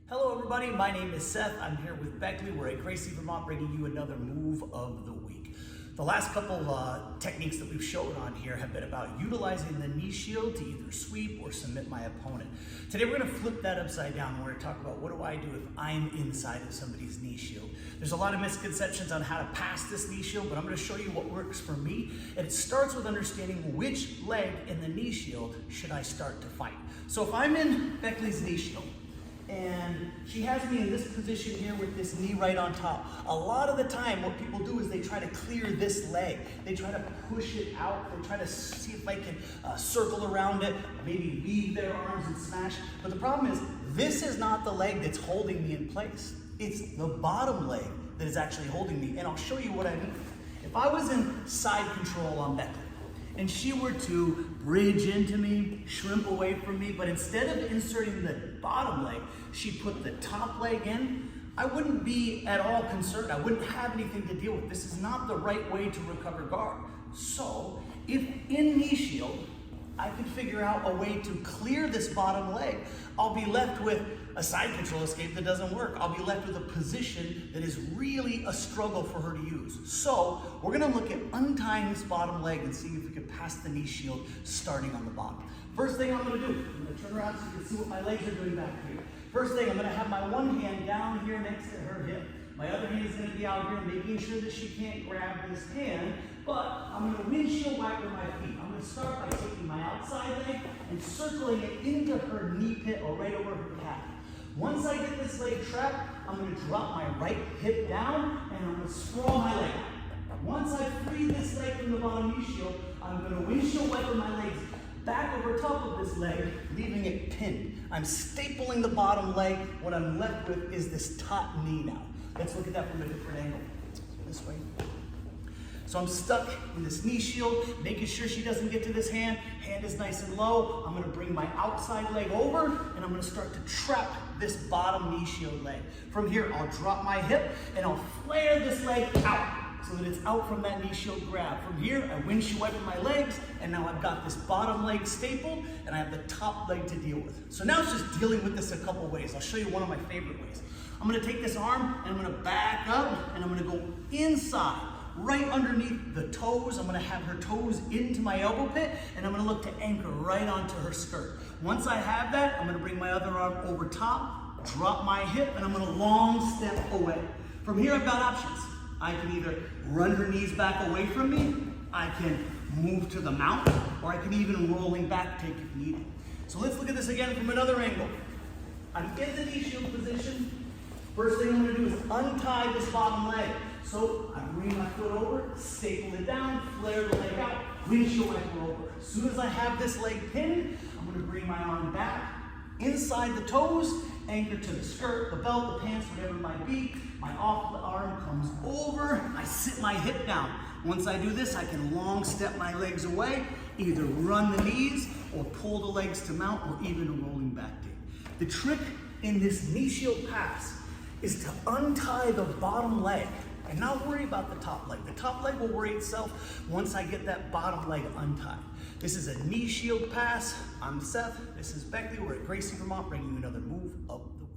Hello everybody, my name is Seth. I'm here with Beckley. We're at Gracie, Vermont, bringing you another move of the week. The last couple techniques that we've showed on here have been about utilizing the knee shield to either sweep or submit my opponent. Today we're going to flip that upside down and we're going to talk about what do I do if I'm inside of somebody's knee shield. There's a lot of misconceptions on how to pass this knee shield, but I'm going to show you what works for me. And it starts with understanding which leg in the knee shield should I start to fight. So if I'm in Beckley's knee shield, and she has me in this position here with this knee right on top. A lot of the time what people do is they try to clear this leg. They try to push it out. They try to see if I can circle around it, maybe leave their arms and smash. But the problem is this is not the leg that's holding me in place. It's the bottom leg that is actually holding me. And I'll show you what I mean. If I was in side control on Beckley, and she were to bridge into me, shrimp away from me, but instead of inserting the bottom leg, she put the top leg in, I wouldn't be at all concerned. I wouldn't have anything to deal with. This is not the right way to recover guard. So, if in knee shield, I could figure out a way to clear this bottom leg, I'll be left with a side control escape that doesn't work. I'll be left with a position that is really a struggle for her to use. So we're gonna look at untying this bottom leg and see if we can pass the knee shield starting on the bottom. First thing I'm gonna do, I'm gonna turn around so you can see what my legs are doing back here. First thing, I'm gonna have my one hand down here next to her hip. My other hand is gonna be out here making sure that she can't grab this hand, but I'm gonna windshield wiper my feet. I'm gonna start by taking my outside leg and circling it into her knee pit or right over her calf. Once I get this leg trapped, I'm going to drop my right hip down and I'm going to sprawl my leg. Once I free this leg from the bottom knee shield, I'm going to windshield wiper my legs back over top of this leg, leaving it pinned. I'm stapling the bottom leg. What I'm left with is this top knee now. Let's look at that from a different angle. This way. So I'm stuck in this knee shield, making sure she doesn't get to this hand. Hand is nice and low. I'm gonna bring my outside leg over and I'm gonna start to trap this bottom knee shield leg. From here, I'll drop my hip and I'll flare this leg out so that it's out from that knee shield grab. From here, I windshield wiper my legs and now I've got this bottom leg stapled and I have the top leg to deal with. So now it's just dealing with this a couple ways. I'll show you one of my favorite ways. I'm gonna take this arm and I'm gonna back up and I'm gonna go inside. Right underneath the toes, I'm gonna have her toes into my elbow pit and I'm gonna look to anchor right onto her skirt. Once I have that, I'm gonna bring my other arm over top, drop my hip, and I'm gonna long step away. From here, I've got options. I can either run her knees back away from me, I can move to the mount, or I can even rolling back take if needed. So let's look at this again from another angle. I'm in the knee shield position. First thing I'm gonna do is untie this bottom leg. So I bring my foot over, staple it down, flare the leg out, windshield wiper over. As soon as I have this leg pinned, I'm gonna bring my arm back, inside the toes, anchor to the skirt, the belt, the pants, whatever it might be. My off the arm comes over, I sit my hip down. Once I do this, I can long step my legs away, either run the knees or pull the legs to mount or even a rolling back dig. The trick in this knee shield pass is to untie the bottom leg and not worry about the top leg. The top leg will worry itself once I get that bottom leg untied. This is a knee shield pass. I'm Seth. This is Beckley. We're at Gracie, Vermont, bringing you another move of the week.